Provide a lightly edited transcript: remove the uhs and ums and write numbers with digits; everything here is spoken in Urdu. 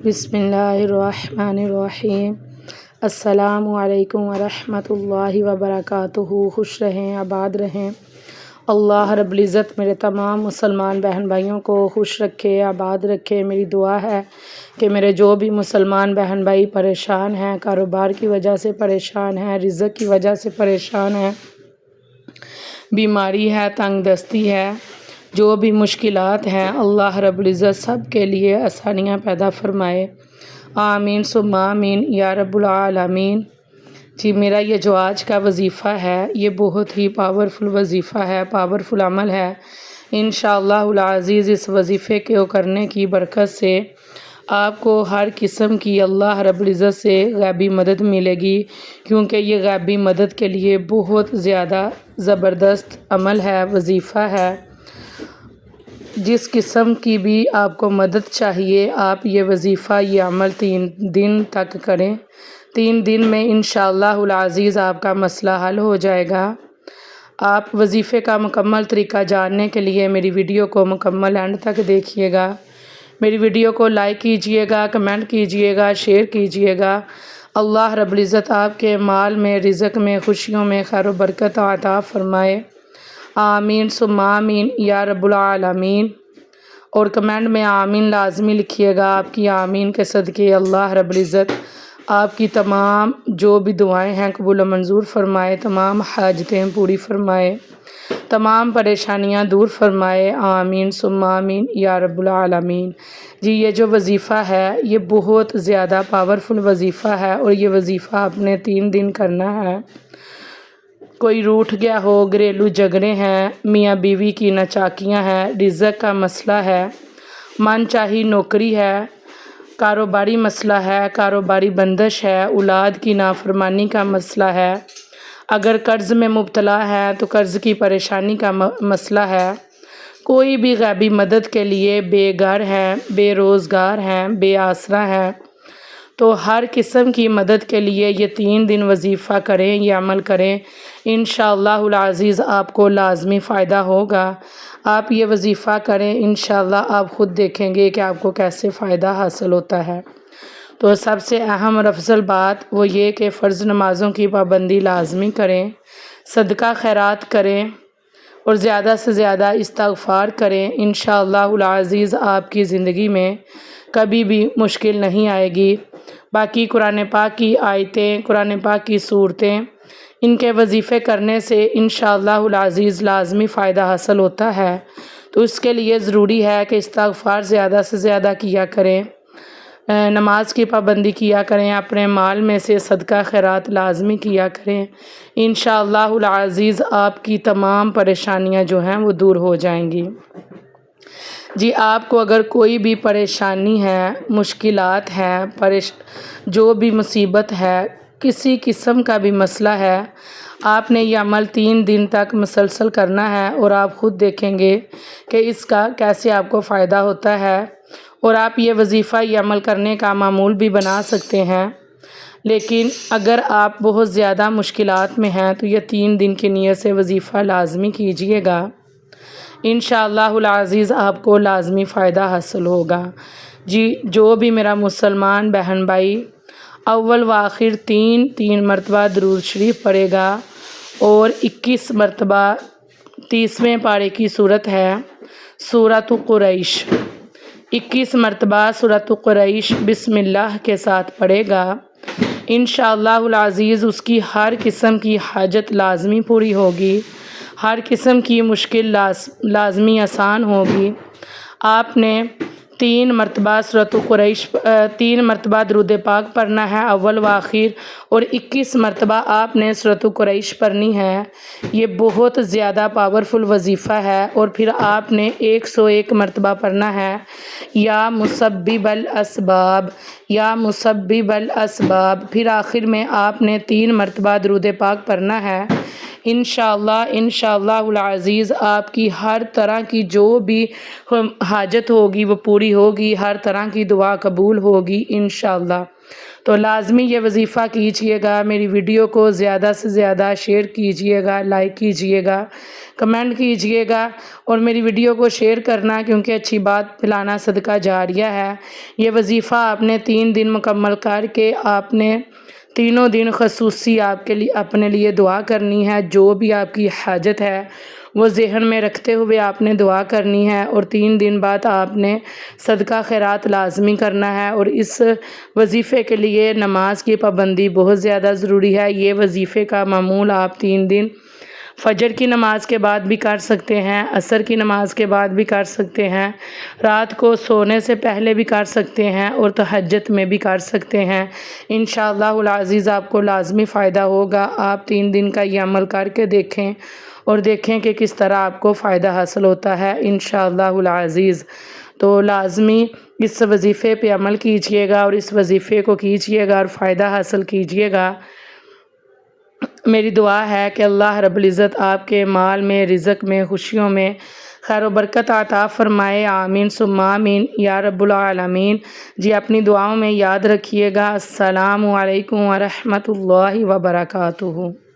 بسم اللہ الرحمن الرحیم۔ السلام علیکم ورحمۃ اللہ وبرکاتہ۔ خوش رہیں، آباد رہیں۔ اللہ رب العزت میرے تمام مسلمان بہن بھائیوں کو خوش رکھے، آباد رکھے۔ میری دعا ہے کہ میرے جو بھی مسلمان بہن بھائی پریشان ہیں، کاروبار کی وجہ سے پریشان ہیں، رزق کی وجہ سے پریشان ہیں، بیماری ہے، تنگ دستی ہے، جو بھی مشکلات ہیں، اللہ رب العزت سب کے لیے آسانیاں پیدا فرمائے۔ آمین ثم آمین یا رب العالمین۔ جی میرا یہ جو آج کا وظیفہ ہے یہ بہت ہی پاورفل وظیفہ ہے، پاورفل عمل ہے۔ انشاءاللہ العزیز اس وظیفے کو کرنے کی برکت سے آپ کو ہر قسم کی اللہ رب العزت سے غیبی مدد ملے گی، کیونکہ یہ غیبی مدد کے لیے بہت زیادہ زبردست عمل ہے، وظیفہ ہے۔ جس قسم کی بھی آپ کو مدد چاہیے، آپ یہ وظیفہ، یہ عمل 3 دن تک کریں۔ 3 دن میں انشاءاللہ العزیز آپ کا مسئلہ حل ہو جائے گا۔ آپ وظیفے کا مکمل طریقہ جاننے کے لیے میری ویڈیو کو مکمل اینڈ تک دیکھیے گا۔ میری ویڈیو کو لائک کیجئے گا، کمنٹ کیجئے گا، شیئر کیجئے گا۔ اللہ رب العزت آپ کے مال میں، رزق میں، خوشیوں میں خیر و برکت عطا فرمائے۔ آمین ثم آمین یا رب العالمین۔ اور کمنٹ میں آمین لازمی لکھیے گا۔ آپ کی آمین کے صدقے اللہ رب العزت آپ کی تمام جو بھی دعائیں ہیں قبول و منظور فرمائے، تمام حاجتیں پوری فرمائے، تمام پریشانیاں دور فرمائے۔ آمین ثم آمین یا رب العالمین۔ جی یہ جو وظیفہ ہے یہ بہت زیادہ پاورفل وظیفہ ہے، اور یہ وظیفہ آپ نے 3 دن کرنا ہے۔ کوئی روٹھ گیا ہو، گھریلو جھگڑے ہیں، میاں بیوی کی ناچاکیاں ہیں، رزق کا مسئلہ ہے، من چاہی نوکری ہے، کاروباری مسئلہ ہے، کاروباری بندش ہے، اولاد کی نافرمانی کا مسئلہ ہے، اگر قرض میں مبتلا ہے تو قرض کی پریشانی کا مسئلہ ہے، کوئی بھی غیبی مدد کے لیے بے گھر ہیں، بے روزگار ہیں، بے آسرا ہیں، تو ہر قسم کی مدد کے لیے یہ 3 دن وظیفہ کریں، یہ عمل کریں۔ انشاءاللہ العزیز آپ کو لازمی فائدہ ہوگا۔ آپ یہ وظیفہ کریں، انشاءاللہ آپ خود دیکھیں گے کہ آپ کو کیسے فائدہ حاصل ہوتا ہے۔ تو سب سے اہم اور افضل بات وہ یہ کہ فرض نمازوں کی پابندی لازمی کریں، صدقہ خیرات کریں، اور زیادہ سے زیادہ استغفار کریں۔ انشاءاللہ العزیز آپ کی زندگی میں کبھی بھی مشکل نہیں آئے گی۔ باقی قرآن پاک کی آیتیں، قرآن پاک کی سورتیں، ان کے وظیفے کرنے سے انشاءاللہ العزیز لازمی فائدہ حاصل ہوتا ہے۔ تو اس کے لیے ضروری ہے کہ استغفار زیادہ سے زیادہ کیا کریں، نماز کی پابندی کیا کریں، اپنے مال میں سے صدقہ خیرات لازمی کیا کریں۔ انشاءاللہ العزیز آپ کی تمام پریشانیاں جو ہیں وہ دور ہو جائیں گی۔ جی آپ کو اگر کوئی بھی پریشانی ہے، مشکلات ہیں، جو بھی مصیبت ہے، کسی قسم کا بھی مسئلہ ہے، آپ نے یہ عمل 3 دن تک مسلسل کرنا ہے، اور آپ خود دیکھیں گے کہ اس کا کیسے آپ کو فائدہ ہوتا ہے، اور آپ یہ وظیفہ، یہ عمل کرنے کا معمول بھی بنا سکتے ہیں۔ لیکن اگر آپ بہت زیادہ مشکلات میں ہیں تو یہ 3 دن کی نیت سے وظیفہ لازمی کیجئے گا۔ انشاءاللہ العزیز آپ کو لازمی فائدہ حاصل ہوگا۔ جی جو بھی میرا مسلمان بہن بھائی اول و آخر 3 مرتبہ درود شریف پڑھے گا، اور 21 مرتبہ 30ویں پارے کی صورت ہے سورۃ قریش، 21 مرتبہ سورۃ قریش بسم اللہ کے ساتھ پڑھے گا، انشاءاللہ العزیز اس کی ہر قسم کی حاجت لازمی پوری ہوگی، ہر قسم کی مشکل لازمی آسان ہوگی۔ آپ نے 3 مرتبہ سورۃ قریش، 3 مرتبہ درود پاک پڑھنا ہے اول و آخر، اور 21 مرتبہ آپ نے سورۃ قریش پڑھنی ہے۔ یہ بہت زیادہ پاورفل وظیفہ ہے۔ اور پھر آپ نے 101 مرتبہ پڑھنا ہے یا مسبب الاسباب، یا مسبب الاسباب۔ پھر آخر میں آپ نے 3 مرتبہ درود پاک پڑھنا ہے انشاءاللہ العزیز آپ کی ہر طرح کی جو بھی حاجت ہوگی وہ پوری ہوگی، ہر طرح کی دعا قبول ہوگی انشاءاللہ۔ تو لازمی یہ وظیفہ کیجئے گا، میری ویڈیو کو زیادہ سے زیادہ شیئر کیجئے گا، لائک کیجئے گا، کمنٹ کیجئے گا، اور میری ویڈیو کو شیئر کرنا، کیونکہ اچھی بات پھیلانا صدقہ جاریہ ہے۔ یہ وظیفہ آپ نے 3 دن مکمل کر کے آپ نے تینوں دن خصوصی آپ کے لیے اپنے لیے دعا کرنی ہے، جو بھی آپ کی حاجت ہے وہ ذہن میں رکھتے ہوئے آپ نے دعا کرنی ہے، اور 3 دن بعد آپ نے صدقہ خیرات لازمی کرنا ہے۔ اور اس وظیفے کے لیے نماز کی پابندی بہت زیادہ ضروری ہے۔ یہ وظیفے کا معمول آپ 3 دن فجر کی نماز کے بعد بھی کر سکتے ہیں، عصر کی نماز کے بعد بھی کر سکتے ہیں، رات کو سونے سے پہلے بھی کر سکتے ہیں، اور تہجد میں بھی کر سکتے ہیں۔ انشاءاللہ العزیز آپ کو لازمی فائدہ ہوگا۔ آپ 3 دن کا یہ عمل کر کے دیکھیں اور دیکھیں کہ کس طرح آپ کو فائدہ حاصل ہوتا ہے انشاءاللہ العزیز۔ تو لازمی اس وظیفے پہ عمل کیجئے گا، اور اس وظیفے کو کیجئے گا اور فائدہ حاصل کیجئے گا۔ میری دعا ہے کہ اللہ رب العزت آپ کے مال میں، رزق میں، خوشیوں میں خیر و برکت عطا فرمائے، آمین ثم آمین یا رب العالمین۔ جی اپنی دعاؤں میں یاد رکھیے گا۔ السلام علیکم ورحمۃ اللہ وبرکاتہ۔